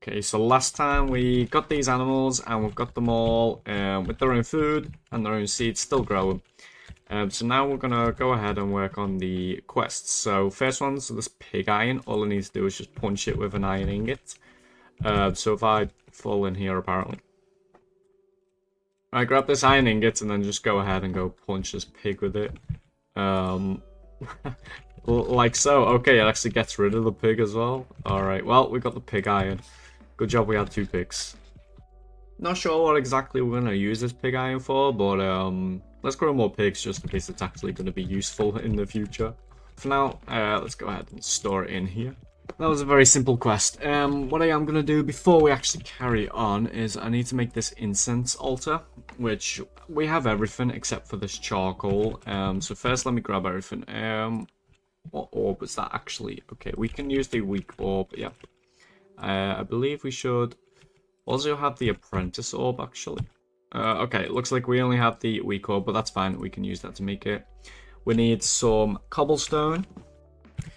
Okay, so last time we got these animals and we've got them all with their own food and their own seeds still growing. So now we're going to go ahead and work on the quests. So first one's this pig iron. All I need to do is just punch it with an iron ingot. So if I fall in here apparently. I grab this iron ingot and then just go ahead and go punch this pig with it. Like so. Okay, it actually gets rid of the pig as well. Alright, well, we got the pig iron. Good job we had 2 pigs. Not sure what exactly we're going to use this pig iron for, but let's grow more pigs just in case it's actually going to be useful in the future. For now, let's go ahead and store it in here. That was a very simple quest. What I am going to do before we actually carry on is I need to make this incense altar, which we have everything except for this charcoal. So first let me grab everything. What orb was that actually? Okay, we can use the weak orb, yeah. I believe we should also have the apprentice orb actually. Okay, it looks like we only have the weak orb, but that's fine. We can use that to make it. We need some cobblestone.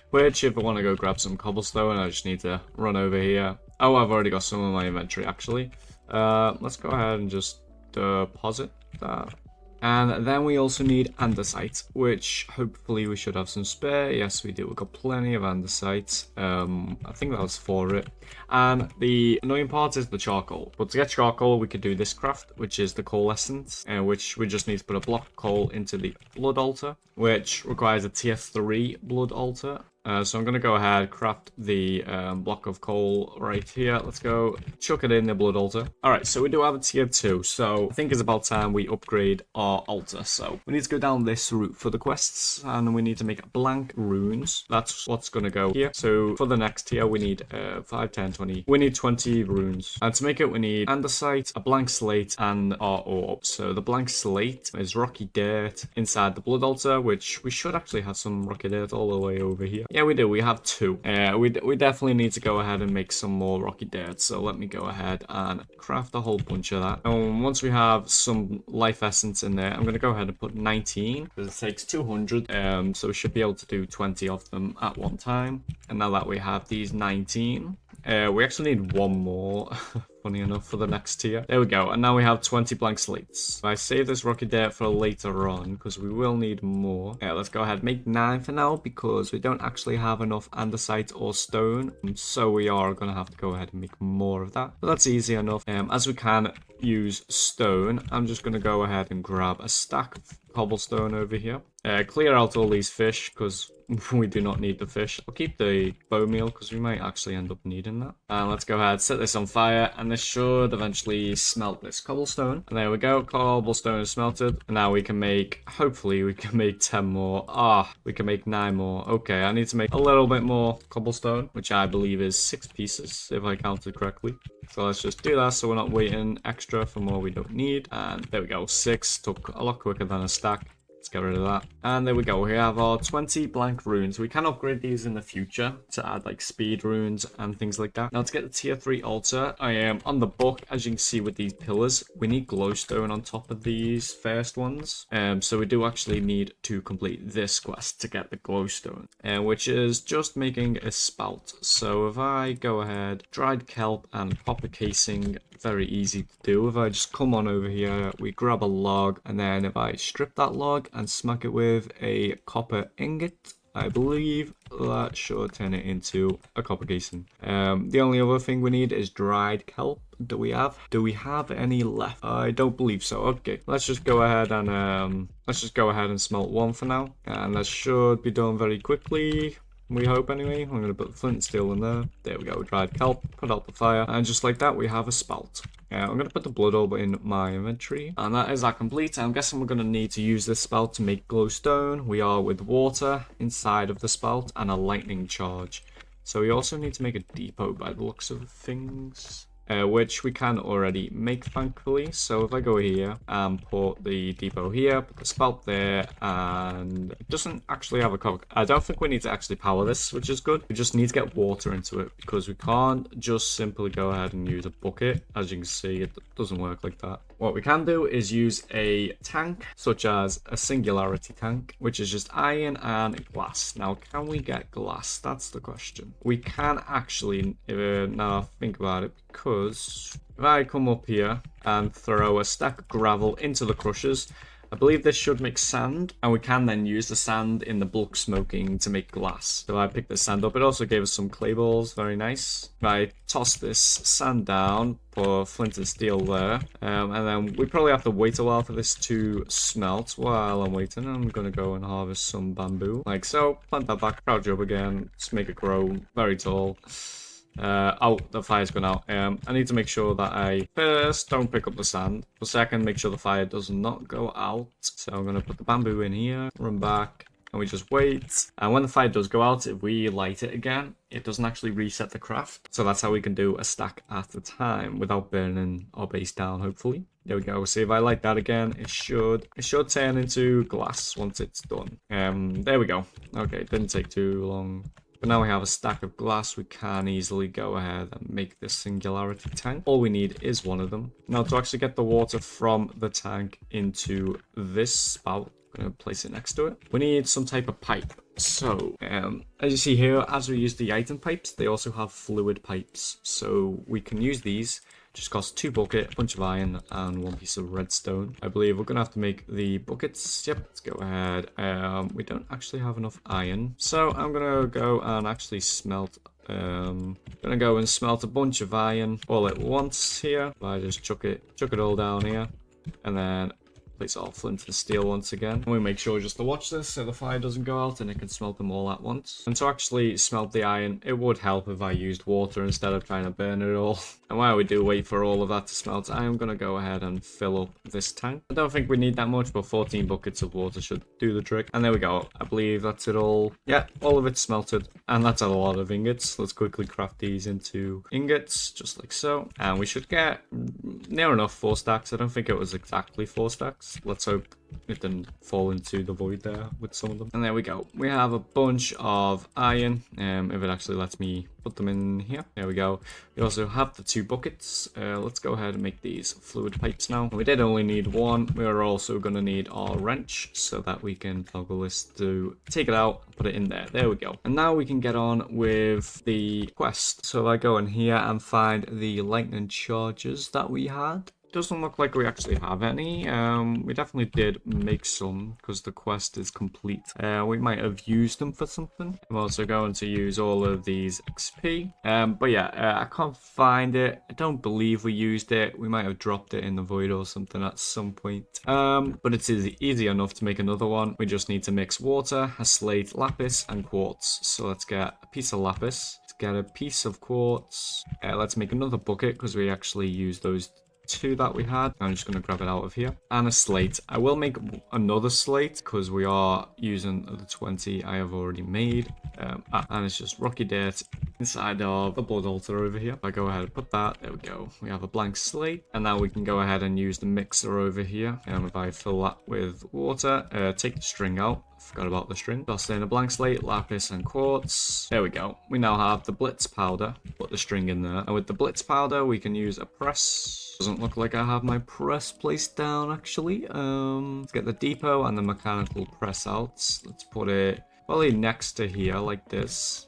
Which, if I want to go grab some cobblestone, I just need to run over here. Oh, I've already got some in my inventory, actually. Let's go ahead and just deposit that. And then we also need andesite, which hopefully we should have some spare. Yes, we do. We've got plenty of andesite. I think that was for it. And the annoying part is the charcoal. But to get charcoal, we could do this craft, which is the coal essence, which we just need to put a block of coal into the blood altar, which requires a tier 3 blood altar. So I'm going to go ahead, craft the block of coal right here. Let's go chuck it in the blood altar. Alright, so we do have a tier 2. So I think it's about time we upgrade our altar. So we need to go down this route for the quests. And we need to make blank runes. That's what's going to go here. So for the next tier, we need 5, 10, 20. We need 20 runes. And to make it, we need andesite, a blank slate, and our orb. So the blank slate is rocky dirt inside the blood altar, which we should actually have some rocky dirt all the way over here. Yeah, we do. We have 2. We definitely need to go ahead and make some more rocky dirt. So let me go ahead and craft a whole bunch of that. And once we have some life essence in there, I'm going to go ahead and put 19 because it takes 200. So we should be able to do 20 of them at one time. And now that we have these 19, we actually need 1 more. Funny enough, for the next tier. There we go. And now we have 20 blank slates. I save this rocky dirt for later on because we will need more. Yeah, let's go ahead and make 9 for now because we don't actually have enough andesite or stone. So we are going to have to go ahead and make more of that. But that's easy enough. As we can use stone, I'm just going to go ahead and grab a stack of cobblestone over here. Clear out all these fish because we do not need the fish. I'll keep the bone meal because we might actually end up needing that. And let's go ahead, set this on fire, and this should eventually smelt this cobblestone. And there we go, cobblestone is smelted. And now we can make, hopefully we can make 10 more. We can make 9 more. Okay, I need to make a little bit more cobblestone, which I believe is 6 pieces, if I counted correctly. So let's just do that so we're not waiting extra for more we don't need. And there we go, 6 took a lot quicker than a stack. Let's get rid of that. And there we go. We have our 20 blank runes. We can upgrade these in the future to add like speed runes and things like that. Now to get the tier 3 altar, I am on the book, as you can see with these pillars. We need glowstone on top of these first ones. So we do actually need to complete this quest to get the glowstone, which is just making a spout. So if I go ahead, dried kelp and copper casing, very easy to do. If I just come on over here, we grab a log, and then if I strip that log and smack it with a copper ingot, I believe that should turn it into a copper casing. The only other thing we need is dried kelp. Do we have any left? I don't believe so. Okay, let's just go ahead and smelt 1 for now, and that should be done very quickly. We hope anyway. I'm going to put flint and steel in there. There we go, dried kelp, put out the fire, and just like that we have a spout. I'm going to put the blood orb in my inventory, and that is that complete. I'm guessing we're going to need to use this spout to make glowstone. We are with water inside of the spout and a lightning charge. So we also need to make a depot by the looks of things. Which we can already make, thankfully. So if I go here and put the depot here, put the spout there, and it doesn't actually have a cover. I don't think we need to actually power this, which is good. We just need to get water into it because we can't just simply go ahead and use a bucket. As you can see, it doesn't work like that. what we can do is use a tank, such as a singularity tank, which is just iron and glass. Now, can we get glass? That's the question. We can actually, now think about it, because if I come up here and throw a stack of gravel into the crushers, I believe this should make sand, and we can then use the sand in the bulk smoking to make glass. So I picked the sand up. It also gave us some clay balls, very nice. I toss this sand down, put flint and steel there, and then we probably have to wait a while for this to smelt. While I'm waiting, I'm gonna go and harvest some bamboo, like so. Plant that back, crouch up again, just make it grow very tall. Oh, the fire's gone out. I need to make sure that I first don't pick up the sand. For second, make sure the fire does not go out. So I'm gonna put the bamboo in here, run back, and we just wait. And when the fire does go out, if we light it again, it doesn't actually reset the craft. So that's how we can do a stack at a time without burning our base down, hopefully. There we go. See, if I light that again, it should turn into glass once it's done. There we go. Okay, it didn't take too long. But now we have a stack of glass, we can easily go ahead and make this singularity tank. All we need is one of them. Now, to actually get the water from the tank into this spout, I'm going to place it next to it, we need some type of pipe. So, as you see here, as we use the item pipes, they also have fluid pipes. So we can use these. Just costs 2 buckets, a bunch of iron, and 1 piece of redstone. I believe we're gonna have to make the buckets. Yep, let's go ahead. We don't actually have enough iron, so I'm gonna go and actually smelt. Gonna go and smelt a bunch of iron all at once here. I just chuck it all down here, and then place all flint and steel once again. And we make sure just to watch this so the fire doesn't go out and it can smelt them all at once. And to actually smelt the iron, it would help if I used water instead of trying to burn it all. And while we do wait for all of that to smelt, I am going to go ahead and fill up this tank. I don't think we need that much, but 14 buckets of water should do the trick. And there we go. I believe that's it all. Yeah, all of it's smelted. And that's a lot of ingots. Let's quickly craft these into ingots, just like so. And we should get near enough 4 stacks. I don't think it was exactly 4 stacks. Let's hope it didn't fall into the void there with some of them. And there we go. We have a bunch of iron. If it actually lets me put them in here. There we go. We also have the 2 buckets. Let's go ahead and make these fluid pipes now. We did only need 1. We're also going to need our wrench so that we can toggle this to take it out, put it in there. There we go. And now we can get on with the quest. So I go in here and find the lightning charges that we had. Doesn't look like we actually have any. We definitely did make some because the quest is complete. We might have used them for something. I'm also going to use all of these XP. But yeah, I can't find it. I don't believe we used it. We might have dropped it in the void or something at some point. But it's easy enough to make another one. We just need to mix water, a slate, lapis, and quartz. So let's get a piece of lapis. Let's get a piece of quartz. Let's make another bucket because we actually use those 2 that we had. I'm just going to grab it out of here. And a slate. I will make another slate because we are using the 20 I have already made. And it's just rocky dirt inside of the blood altar over here. If I go ahead and put that, there we go. We have a blank slate. And now we can go ahead and use the mixer over here. If I fill that with water, take the string out. Forgot about the string. Toss in a blank slate, lapis, and quartz. There we go. We now have the blitz powder. Put the string in there. And with the blitz powder, we can use a press. Doesn't look like I have my press placed down, actually. Let's get the depot and the mechanical press out. Let's put it probably next to here, like this.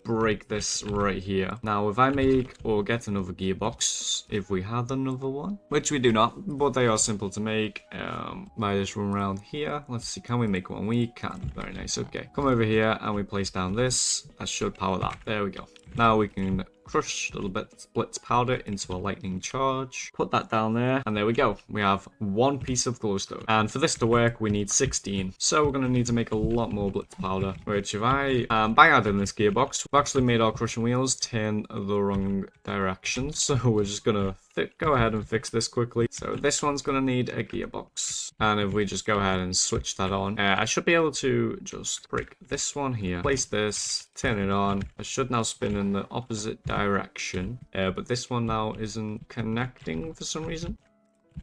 Break this right here. Now, if I make or get another gearbox, if we have another one, which we do not, but they are simple to make. I just run around here. Let's see, can we make one? We can. Very nice. Okay, come over here and we place down this. That should power that. There we go. Now we can crush a little bit blitz powder into a lightning charge. Put that down there, and there we go. We have 1 piece of glowstone. And for this to work, we need 16. So we're going to need to make a lot more blitz powder, which if I, by adding this gearbox, we've actually made our crushing wheels turn the wrong direction. So we're just going to go ahead and fix this quickly. So this one's going to need a gearbox. And if we just go ahead and switch that on, I should be able to just break this one here, place this, turn it on. I should now spin in the opposite direction. But this one now isn't connecting for some reason.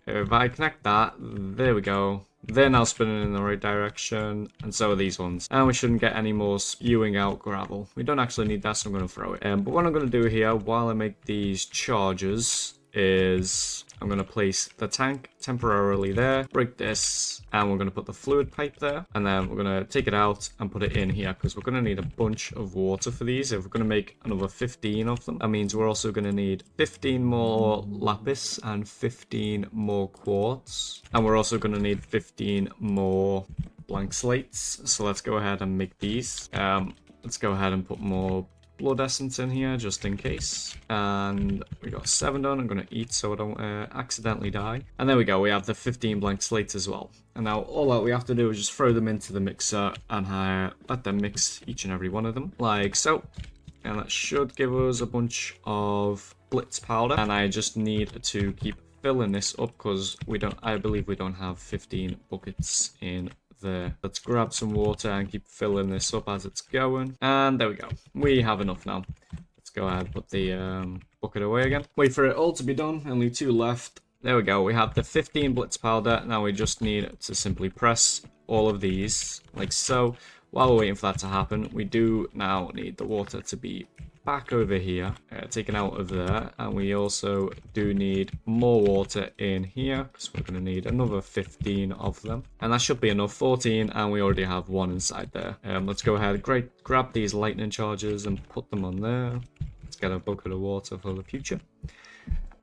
If I connect that, there we go. They're now spinning in the right direction, and so are these ones. And we shouldn't get any more spewing out gravel. We don't actually need that, so I'm going to throw it. But what I'm going to do here, while I make these charges, is I'm going to place the tank temporarily there, break this, and we're going to put the fluid pipe there. And then we're going to take it out and put it in here because we're going to need a bunch of water for these. If we're going to make another 15 of them, that means we're also going to need 15 more lapis and 15 more quartz. And we're also going to need 15 more blank slates. So let's go ahead and make these. Let's go ahead and put more blood essence in here just in case. And we got 7 done. I'm going to eat so I don't accidentally die. And there we go. We have the 15 blank slates as well. And now all that we have to do is just throw them into the mixer and let them mix each and every one of them like so. And that should give us a bunch of blitz powder. And I just need to keep filling this up because I believe we don't have 15 buckets in there. Let's grab some water and keep filling this up as it's going. And there we go. We have enough now. Let's go ahead and put the bucket away again. Wait for it all to be done. Only 2 left. There we go. We have the 15 blitz powder. Now we just need to simply press all of these like so. While we're waiting for that to happen, we do now need the water to be back over here, taken out of there, and we also do need more water in here because we're going to need another 15 of them, and that should be enough. 14, and we already have 1 inside there. Let's go ahead, grab these lightning charges and put them on there. Let's get a bucket of water for the future.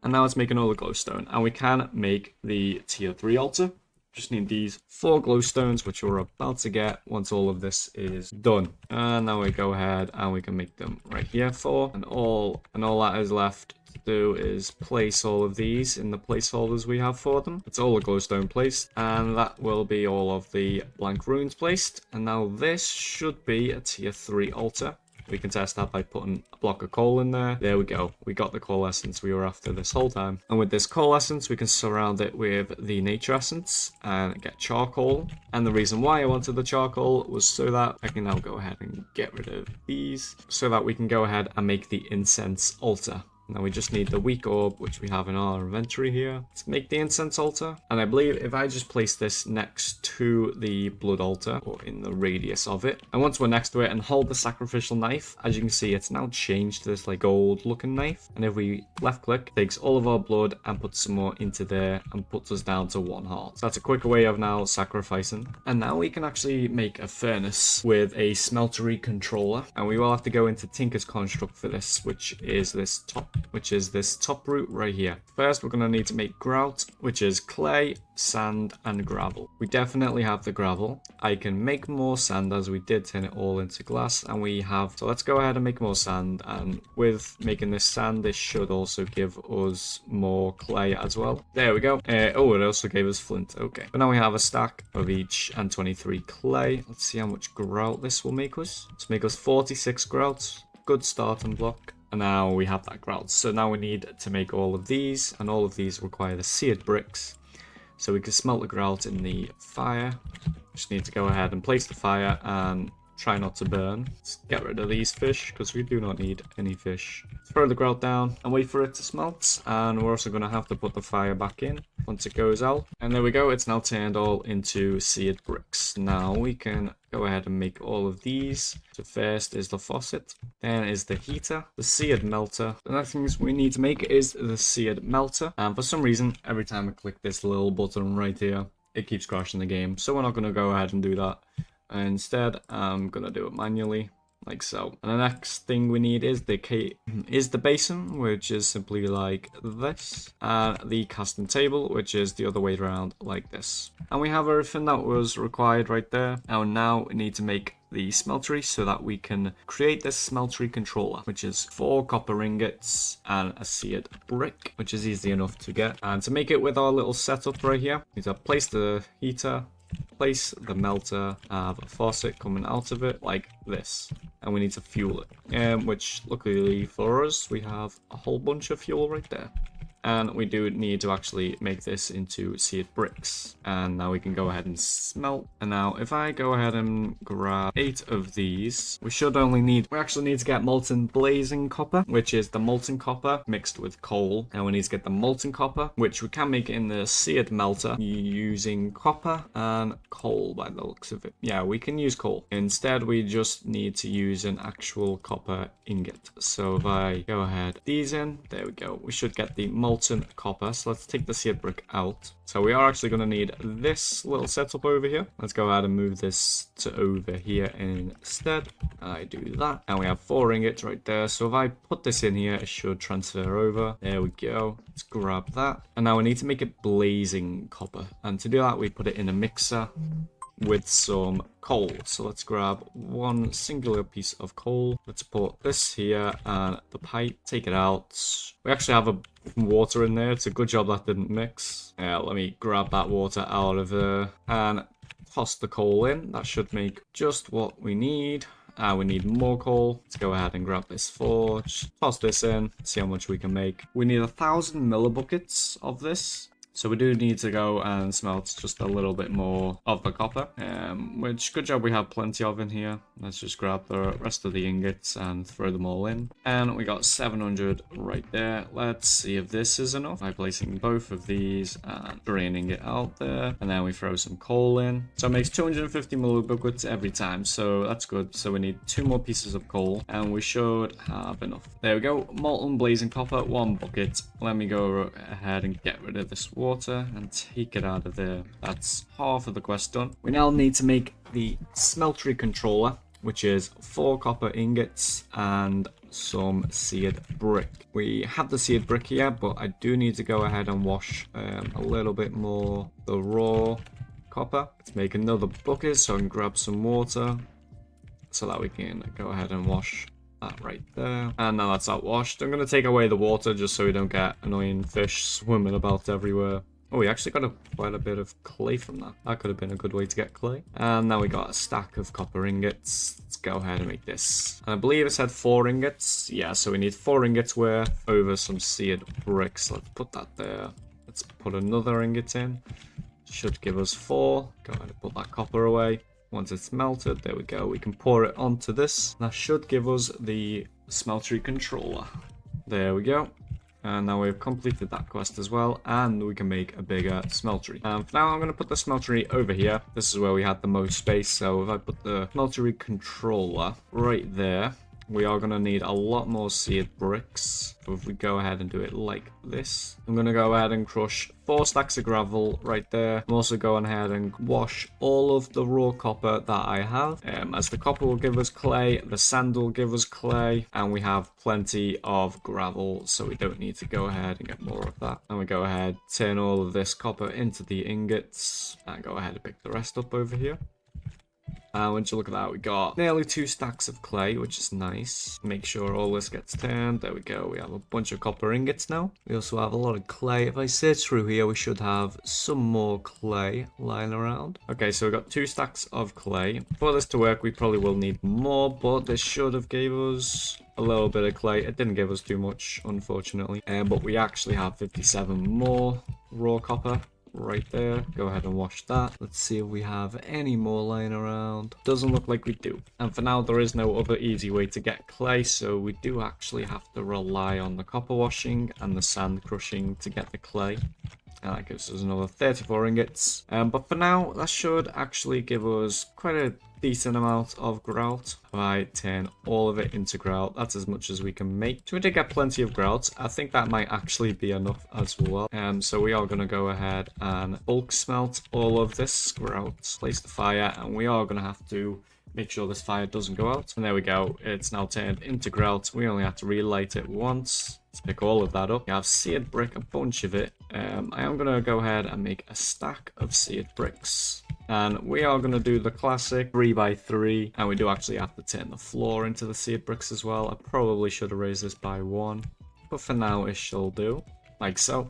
And now let's make another glowstone, and we can make the tier 3 altar. Just need these 4 glowstones, which we're about to get once all of this is done. And now we go ahead and we can make them right here 4. And all that is left to do is place all of these in the placeholders we have for them. It's all a glowstone placed, and that will be all of the blank runes placed. And now this should be a tier 3 altar. We can test that by putting a block of coal in there. There we go. We got the coal essence we were after this whole time. And with this coal essence, we can surround it with the nature essence and get charcoal. And the reason why I wanted the charcoal was so that I can now go ahead and get rid of these so that we can go ahead and make the incense altar. Now we just need the weak orb, which we have in our inventory here. Let's make the incense altar. And I believe if I just place this next to the blood altar, or in the radius of it, and once we're next to it and hold the sacrificial knife, as you can see, it's now changed to this like gold looking knife. And if we left click, it takes all of our blood and puts some more into there and puts us down to 1 heart. So that's a quicker way of now sacrificing. And now we can actually make a furnace with a smeltery controller. And we will have to go into Tinker's construct for this, which is this top root right here. First, we're going to need to make grout, which is clay, sand, and gravel. We definitely have the gravel. I can make more sand as we did turn it all into glass, and we have. So let's go ahead and make more sand, and with making this sand, this should also give us more clay as well. There we go. Oh, it also gave us flint. Okay. But now we have a stack of each and 23 clay. Let's see how much grout this will make us. Let's make us 46 grout. Good starting block. And now we have that grout. So now we need to make all of these, and all of these require the seared bricks. So we can smelt the grout in the fire. Just need to go ahead and place the fire and try not to burn. Let's get rid of these fish because we do not need any fish. Throw the grout down and wait for it to smelt. And we're also going to have to put the fire back in once it goes out. And there we go. It's now turned all into seared bricks. Now we can go ahead and make all of these. So first is the faucet, then is the heater, the seared melter. The next things we need to make is the seared melter. And for some reason, every time I click this little button right here, it keeps crashing the game. So we're not going to go ahead and do that. Instead, I'm going to do it manually. Like so. And the next thing we need is the basin, which is simply like this, and the casting table, which is the other way around like this. And we have everything that was required right there. And now we need to make the smeltery so that we can create this smeltery controller, which is 4 copper ingots and a seared brick, which is easy enough to get. And to make it with our little setup right here, we need to place the heater, place the melter, have a faucet coming out of it like this, and we need to fuel it, which luckily for us we have a whole bunch of fuel right there. And we do need to actually make this into seared bricks. And now we can go ahead and smelt. And now if I go ahead and grab 8 of these, we actually need to get molten blazing copper, which is the molten copper mixed with coal. And we need to get the molten copper, which we can make in the seared melter using copper and coal by the looks of it. Yeah, we can use coal. Instead, we just need to use an actual copper ingot. So if I go ahead, these in, there we go. We should get the molten molten copper. So let's take the seared brick out. So we are actually going to need this little setup over here. Let's go ahead and move this to over here instead. I do that. And we have 4 ingots right there. So if I put this in here, it should transfer over. There we go. Let's grab that. And now we need to make it blazing copper. And to do that, we put it in a mixer with some coal. So let's grab one singular piece of coal. Let's put this here and the pipe, take it out. We actually have a water in there. It's a good job that didn't mix. Let me grab that water out of there and toss the coal in. That should make just what we need. We need more coal. Let's go ahead and grab this forge, toss this in, see how much we can make. We need 1,000 millibuckets of this. So we do need to go and smelt just a little bit more of the copper, which good job we have plenty of in here. Let's just grab the rest of the ingots and throw them all in. And we got 700 right there. Let's see if this is enough by placing both of these and draining it out there. And then we throw some coal in. So it makes 250 millibuckets every time. So that's good. So we need 2 more pieces of coal and we should have enough. There we go. Molten blazing copper, 1 bucket. Let me go ahead and get rid of this water and take it out of there. That's half of the quest done. We now need to make the smeltery controller, which is 4 copper ingots and some seared brick. We have the seared brick here, but I do need to go ahead and wash a little bit more the raw copper. Let's make another bucket so I can grab some water so that we can go ahead and wash that right there. And now that's out washed. I'm going to take away the water just so we don't get annoying fish swimming about everywhere. Oh, we actually got quite a bit of clay from that. That could have been a good way to get clay. And now we got a stack of copper ingots. Let's go ahead and make this. And I believe it said 4 ingots. Yeah, so we need 4 ingots worth over some seared bricks. Let's put that there. Let's put another ingot in. Should give us 4. Go ahead and put that copper away. Once it's melted, there we go. We can pour it onto this. That should give us the smeltery controller. There we go. And now we've completed that quest as well, and we can make a bigger smeltery. For now, I'm going to put the smeltery over here. This is where we had the most space, so if I put the smeltery controller right there, we are going to need a lot more seared bricks. So if we go ahead and do it like this, I'm going to go ahead and crush 4 stacks of gravel right there. I'm also going ahead and wash all of the raw copper that I have. As the copper will give us clay, the sand will give us clay, and we have plenty of gravel, so we don't need to go ahead and get more of that. And we go ahead, turn all of this copper into the ingots, and go ahead and pick the rest up over here. Once you look at that, we got nearly 2 stacks of clay, which is nice. Make sure all this gets turned. There we go. We have a bunch of copper ingots now. We also have a lot of clay. If I search through here, we should have some more clay lying around. Okay, so we got 2 stacks of clay. For this to work, we probably will need more, but this should have gave us a little bit of clay. It didn't give us too much, unfortunately. But we actually have 57 more raw copper right there. Go ahead and wash that. Let's see if we have any more lying around. Doesn't look like we do. And for now, there is no other easy way to get clay, so we do actually have to rely on the copper washing and the sand crushing to get the clay. And that gives us another 34 ingots. But for now, that should actually give us quite a decent amount of grout. If I turn all of it into grout, that's as much as we can make. So we did get plenty of grout. I think that might actually be enough as well. So we are going to go ahead and bulk smelt all of this grout. Place the fire, and we are going to have to make sure this fire doesn't go out. And there we go. It's now turned into grout. We only have to relight it once. Let's pick all of that up. We have seared brick, a bunch of it. I am going to go ahead and make a stack of seared bricks. And we are going to do the classic 3x3. And we do actually have to turn the floor into the seared bricks as well. I probably should have raised this by 1. But for now, it shall do. Like so.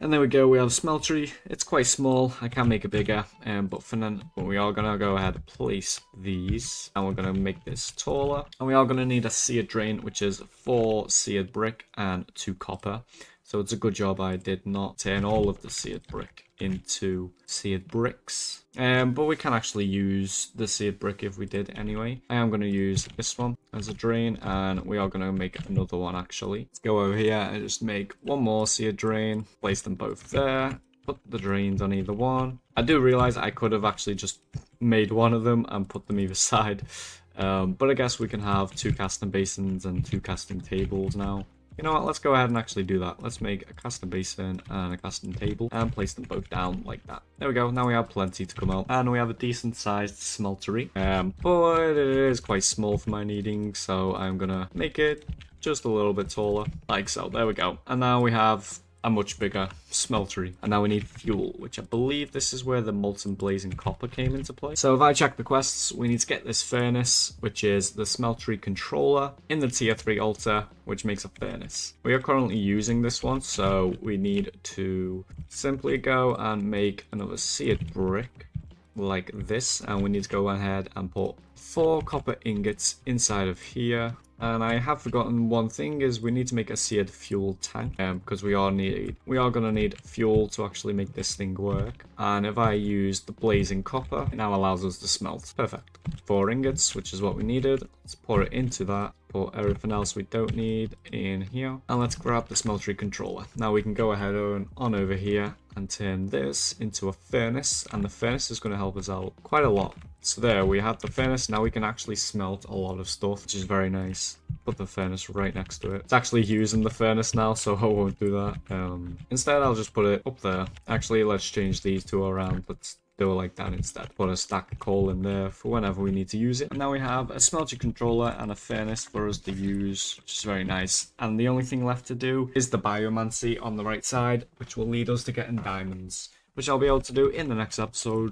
And there we go, we have Smeltery. It's quite small, I can make it bigger, but for now, we are going to go ahead and place these, and we're going to make this taller. And we are going to need a seared drain, which is 4 seared brick and 2 copper. So it's a good job I did not turn all of the seared brick into seared bricks. But we can actually use the seared brick if we did anyway. I am going to use this one as a drain, and we are going to make another one actually. Let's go over here and just make one more seared drain. Place them both there. Put the drains on either one. I do realize I could have actually just made one of them and put them either side. But I guess we can have 2 casting basins and 2 casting tables now. You know what, let's go ahead and actually do that. Let's make a casting basin and a casting table and place them both down like that. There we go, now we have plenty to come out. And we have a decent sized smeltery. But it is quite small for my needing, so I'm gonna make it just a little bit taller. Like so, there we go. And now we have a much bigger smeltery. And now we need fuel, which I believe this is where the molten blazing copper came into play. So if I check the quests, we need to get this furnace, which is the smeltery controller in the tier 3 altar, which makes a furnace. We are currently using this one, so we need to simply go and make another seared brick like this, and we need to go ahead and put 4 copper ingots inside of here. And I have forgotten one thing, is we need to make a seared fuel tank, because we are gonna need fuel to actually make this thing work. And if I use the blazing copper, it now allows us to smelt. Perfect. 4 ingots, which is what we needed. Let's pour it into that. Put everything else we don't need in here. And let's grab the smeltery controller. Now we can go ahead on over here and turn this into a furnace. And the furnace is going to help us out quite a lot. So there, we have the furnace. Now we can actually smelt a lot of stuff, which is very nice. Put the furnace right next to it. It's actually using the furnace now, so I won't do that. Instead, I'll just put it up there. Actually, let's change these two around. Let's do it like that instead. Put a stack of coal in there for whenever we need to use it. And now we have a smelter controller and a furnace for us to use, which is very nice. And the only thing left to do is the biomancy on the right side, which will lead us to getting diamonds, which I'll be able to do in the next episode.